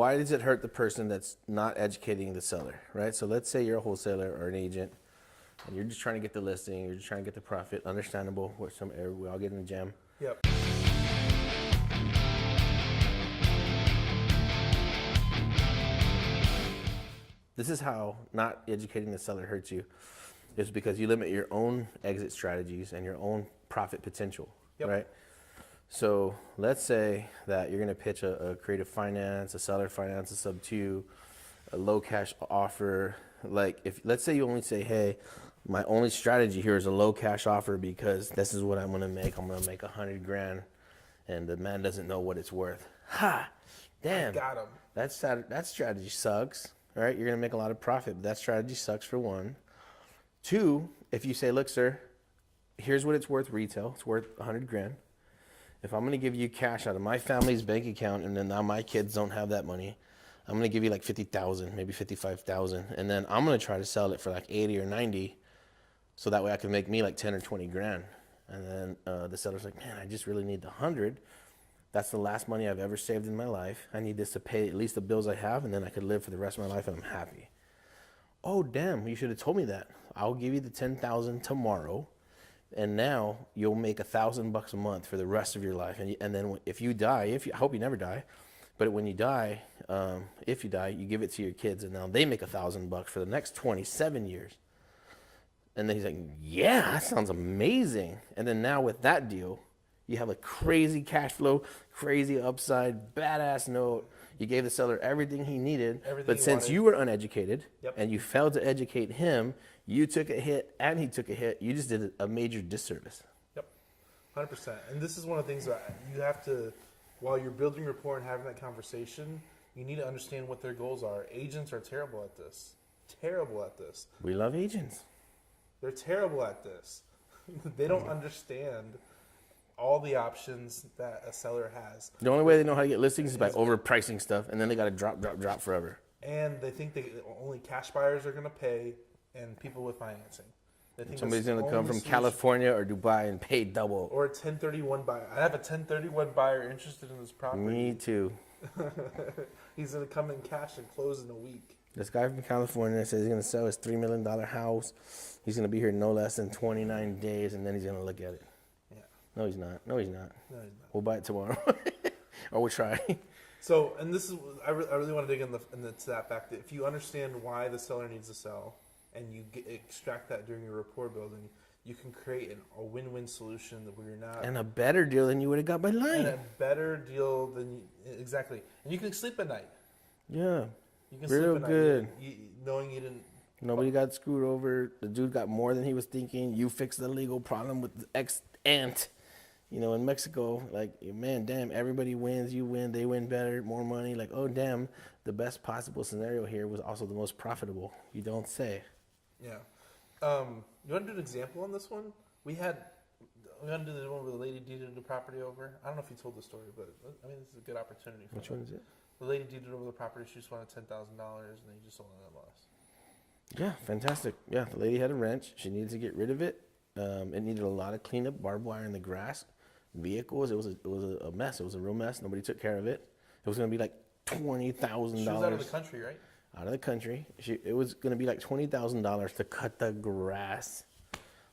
why does it hurt the person that's not educating the seller, right? So let's say you're a wholesaler or an agent, and you're just trying to get the listing, you're just trying to get the profit. Understandable. We all get in the jam. Yep. This is how not educating the seller hurts you. It's because you limit your own exit strategies and your own profit potential, right? So let's say that you're going to pitch a creative finance, a seller finance, a sub-2, a low cash offer. Like let's say you only say, hey, my only strategy here is a low cash offer because this is what I'm going to make. I'm going to make $100,000, and the man doesn't know what it's worth. Ha! Damn. I got him. That strategy sucks, right? You're going to make a lot of profit, but that strategy sucks for one. Two, if you say, look, sir, here's what it's worth retail. It's worth $100,000. If I'm going to give you cash out of my family's bank account, and then now my kids don't have that money, I'm going to give you like $50,000, maybe $55,000, and then I'm going to try to sell it for like 80 or 90, so that way I can make me like 10 or 20 grand. And then the seller's like, man, I just really need the 100. That's the last money I've ever saved in my life. I need this to pay at least the bills I have, and then I could live for the rest of my life, and I'm happy. Oh, damn, you should have told me that. I'll give you the $10,000 tomorrow, and now you'll make $1,000 a month for the rest of your life. And then if you die, I hope you never die, but when you die, if you die, you give it to your kids, and now they make $1,000 for the next 27 years. And then he's like, yeah, that sounds amazing. And then now with that deal, you have a crazy cash flow, crazy upside, badass note. You gave the seller everything he needed, but since you were uneducated and you failed to educate him, you took a hit and he took a hit. You just did a major disservice. Yep, 100%. And this is one of the things that you have to, while you're building rapport and having that conversation, you need to understand what their goals are. Agents are terrible at this. Terrible at this. We love agents. They're terrible at this. They don't understand all the options that a seller has. The only way they know how to get listings is by overpricing stuff, and then they got to drop forever. And they think only cash buyers are going to pay, and people with financing. They think somebody's going to come from California or Dubai and pay double. Or a 1031 buyer. I have a 1031 buyer interested in this property. Me too. He's going to come in cash and close in a week. This guy from California says he's going to sell his $3 million house. He's going to be here no less than 29 days, and then he's going to look at it. Yeah. No, he's not. No, he's not. No, he's not. We'll buy it tomorrow. Or we'll try. So, and this is, I really want to dig into that fact that if you understand why the seller needs to sell, and you extract that during your rapport building, you can create a win-win solution where you're not... And a better deal than you would have got by lying. And a better deal than... Exactly. And you can sleep at night. Yeah. You can real sleep at good. Night, knowing you didn't... Nobody got screwed over. The dude got more than he was thinking. You fixed the legal problem with the ex-aunt. You know, in Mexico, like, man, damn, everybody wins. You win. They win better, more money. Like, oh, damn, the best possible scenario here was also the most profitable. You don't say. Yeah. You want to do an example on this one? We want to do the one where the lady deeded the property over. I don't know if you told the story, but I mean, this is a good opportunity. For Which one is it? The lady deeded over the property. She just wanted $10,000, and then you just sold it at a loss. Yeah, fantastic. Yeah, the lady had a wrench. She needed to get rid of it. It needed a lot of cleanup, barbed wire in the grass, vehicles. It was a mess. It was a real mess. Nobody took care of it. It was going to be like $20,000. She was out of the country, right? Out of the country. It was going to be like $20,000 to cut the grass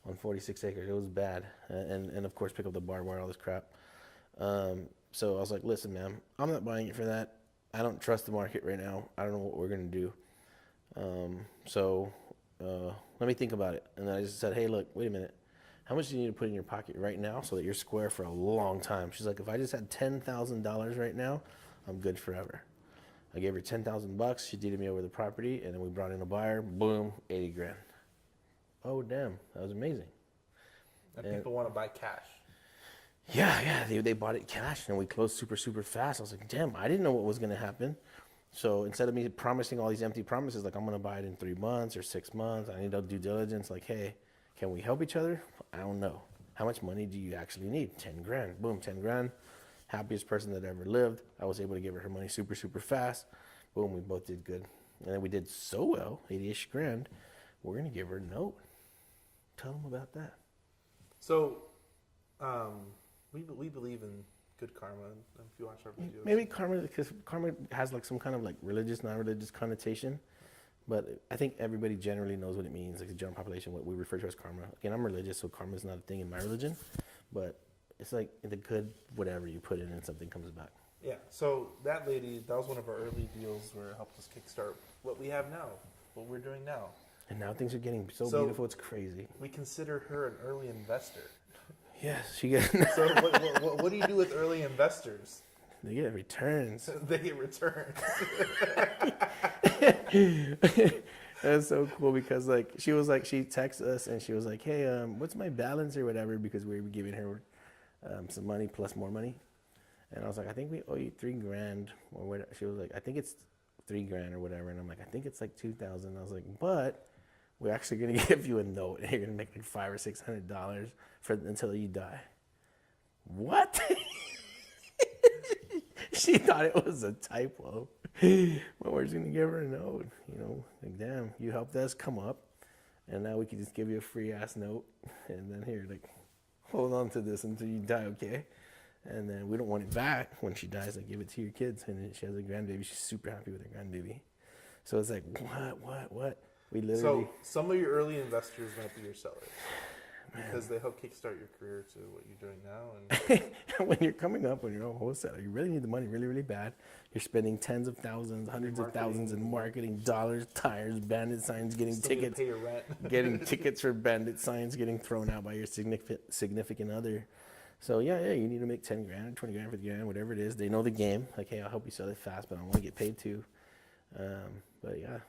on 46 acres. It was bad. And of course, pick up the barbed wire, all this crap. So I was like, listen, ma'am, I'm not buying it for that. I don't trust the market right now. I don't know what we're going to do. Let me think about it. And then I just said, hey, look, wait a minute. How much do you need to put in your pocket right now so that you're square for a long time? She's like, if I just had $10,000 right now, I'm good forever. I gave her $10,000. She deeded me over the property, and then we brought in a buyer. Boom, 80 grand. Oh, damn, that was amazing. And people want to buy cash. Yeah, they bought it cash, and we closed super, super fast. I was like, damn, I didn't know what was going to happen. So instead of me promising all these empty promises, like I'm going to buy it in 3 months or 6 months, I need to due diligence. Like, hey, can we help each other? I don't know. How much money do you actually need? 10 grand. Boom, 10 grand. Happiest person that ever lived. I was able to give her money super, super fast. Boom, we both did good. And then we did so well, 80-ish grand, we're going to give her a note. Tell them about that. So we believe in good karma. If you watch our videos, Maybe karma, because karma has like some kind of like religious, non-religious connotation. But I think everybody generally knows what it means, like the general population, what we refer to as karma. Again, I'm religious, so karma is not a thing in my religion. But it's like the good, whatever you put in and something comes back. Yeah, so that lady, that was one of our early deals where it helped us kickstart what we have now, what we're doing now. And now things are getting so beautiful, it's crazy. We consider her an early investor. Yes, she gets. So what do you do with early investors? They get returns. They get returns. That's so cool because like she texted us and she was like, hey, what's my balance or whatever, because we were giving her some money plus more money. And I was like, I think we owe you $3,000 or whatever. She was like, I think it's $3,000 or whatever. And I'm like, I think it's like 2,000. I was like, but we're actually gonna give you a note and you're gonna make like $500 or $600 until you die. What? She thought it was a typo. But we're just gonna give her a note. You know, like, damn, you helped us come up, and now we can just give you a free ass note, and then here, like, hold on to this until you die, okay? And then we don't want it back when she dies. Like, give it to your kids. And then she has a grandbaby. She's super happy with her grandbaby. So it's like, what? We literally. So some of your early investors might be your sellers. Because they help kickstart your career to what you're doing now. And when you're coming up, when you're a wholesaler, you really need the money really, really bad. You're spending tens of thousands, hundreds of thousands in marketing, dollars, tires, bandit signs, getting still tickets, pay your rent. getting tickets for bandit signs, getting thrown out by your significant other. So yeah, you need to make $10,000, $20,000, $50,000, whatever it is. They know the game. Like, hey, I'll help you sell it fast, but I want to get paid too. But yeah,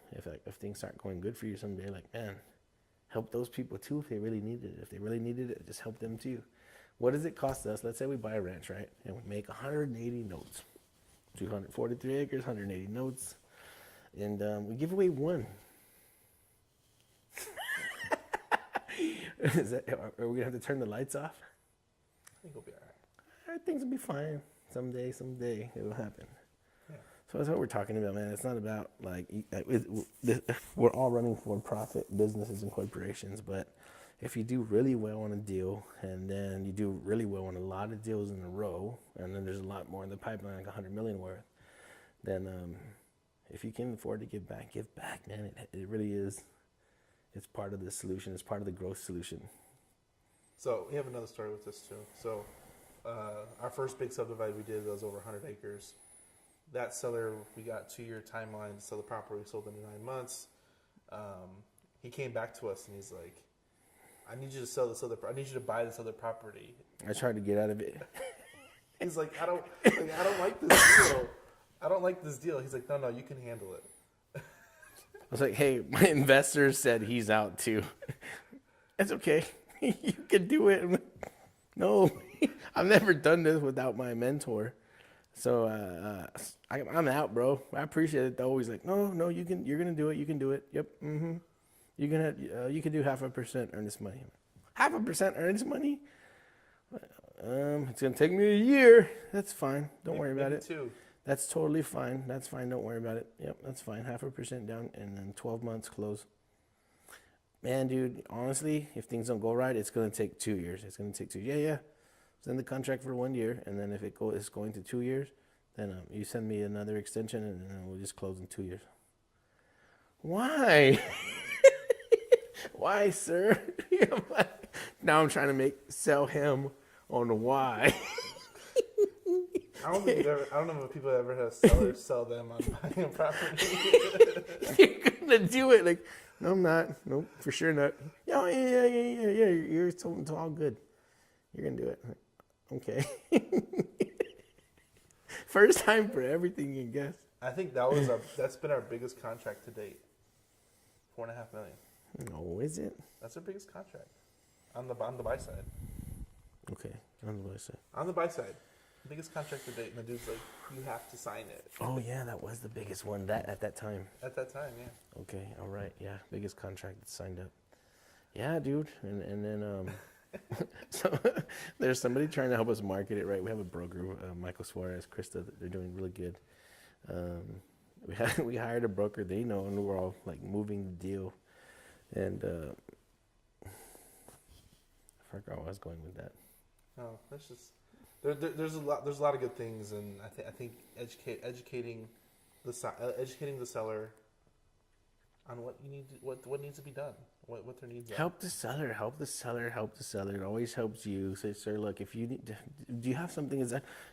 if things aren't going good for you someday, like, man, help those people too if they really needed it. If they really needed it, just help them too. What does it cost us? Let's say we buy a ranch, right? And we make 180 notes. 243 acres, 180 notes. And we give away one. Are we going to have to turn the lights off? I think we'll be all right. Things will be fine. Someday it'll happen. Yeah. So that's what we're talking about, man. It's not about like we're all running for-profit businesses and corporations, but if you do really well on a deal, and then you do really well on a lot of deals in a row, and then there's a lot more in the pipeline, like 100 million worth, then if you can afford to give back, man. It really is. It's part of the solution. It's part of the growth solution. So we have another story with this too. So our first big subdivide we did was over 100 acres. That seller, we got 2-year timeline to sell the property. We sold in 9 months. He came back to us and he's like, I need you to sell this I need you to buy this other property. I tried to get out of it. He's like, I don't like this deal. I don't like this deal. He's like, no, you can handle it. I was like, hey, my investor said he's out too. It's okay. You can do it. I'm like, no, I've never done this without my mentor. So I'm out, bro. I appreciate it though. He's like, no, you're gonna do it. You can do it. Yep. Mm-hmm. You can do 0.5% earnest money. 0.5% earnest money? It's gonna take me a year. That's fine. Don't worry about it. 2. That's totally fine. That's fine. Don't worry about it. Yep, that's fine. 0.5% down, and then 12 months close. Man, dude, honestly, if things don't go right, it's gonna take 2 years. It's gonna take 2. Yeah. Send the contract for 1 year, and then if it's going to 2 years, then you send me another extension, and then we'll just close in 2 years. Why? Why, sir? Now I'm trying to sell him on why. I don't know if people ever had sellers sell them on buying a property. You're gonna do it? Like, no, I'm not. Nope, for sure not. Yeah. You're it's all good. You're gonna do it. Okay. First time for everything, I guess. I think that's been our biggest contract to date. $4.5 million. No, is it? That's our biggest contract on the buy side. Okay, on the buy side. On the buy side, biggest contract to date, and the dude's like, "You have to sign it." Oh yeah, that was the biggest one. At that time. At that time, yeah. Okay, all right, yeah, biggest contract that signed up. Yeah, dude, and then so there's somebody trying to help us market it, right? We have a broker, Michael Suarez, Krista. They're doing really good. We hired a broker. They know, and we're all like moving the deal. And I forgot where I was going with that. No, let's just There's a lot of good things, and I think educating educating the seller on what you need what needs to be done, what their needs are. Help the seller, help the seller, help the seller. It always helps you. Say, sir, look, if you need, do you have something?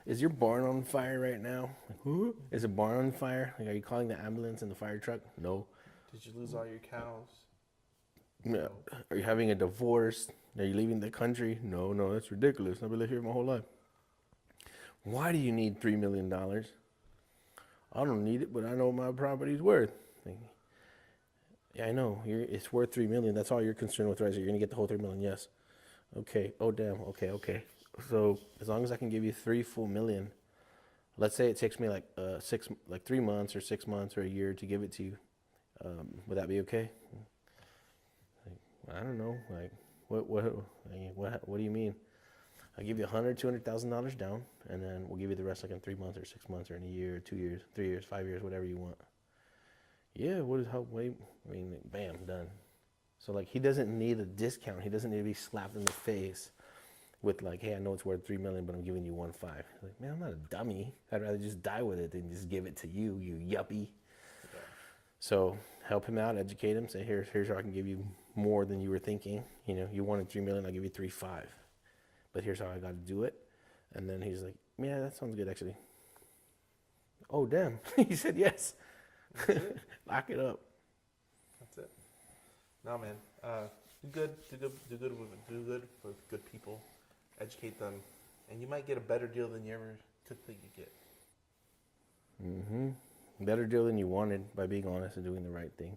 Is your barn on fire right now? Like, who? Is a barn on fire? Like, are you calling the ambulance and the fire truck? No. Did you lose all your cows? No. Are you having a divorce? Are you leaving the country? No, no, that's ridiculous. I've been living here my whole life. Why do you need $3 million? I don't need it, but I know what my property's worth. Like, yeah, I know. It's worth $3 million. That's all you're concerned with, right? So you're gonna get the whole $3 million. Yes. Okay. Oh damn. Okay. Okay. So as long as I can give you 3 full million, let's say it takes me like 3 months or 6 months or a year to give it to you. Would that be okay? Like, I don't know. Like what do you mean? I'll give you $200,000 down, and then we'll give you the rest like in 3 months or 6 months or in a year, 2 years, 3 years, 5 years, whatever you want. Yeah, what is help? Wait, I mean, bam, done. So like, he doesn't need a discount. He doesn't need to be slapped in the face with like, hey, I know it's worth $3 million, but I'm giving you 1.5. Like, man, I'm not a dummy. I'd rather just die with it than just give it to you, you yuppie. Yeah. So help him out, educate him. Say, here's how I can give you more than you were thinking. You know, you wanted $3 million, I'll give you 3.5. But here's how I got to do it. And then he's like, yeah, that sounds good actually. Oh damn, he said yes. Lock it up. That's it. No, man. Do good with good people. Educate them, and you might get a better deal than you ever could think you'd get. Better deal than you wanted by being honest and doing the right thing.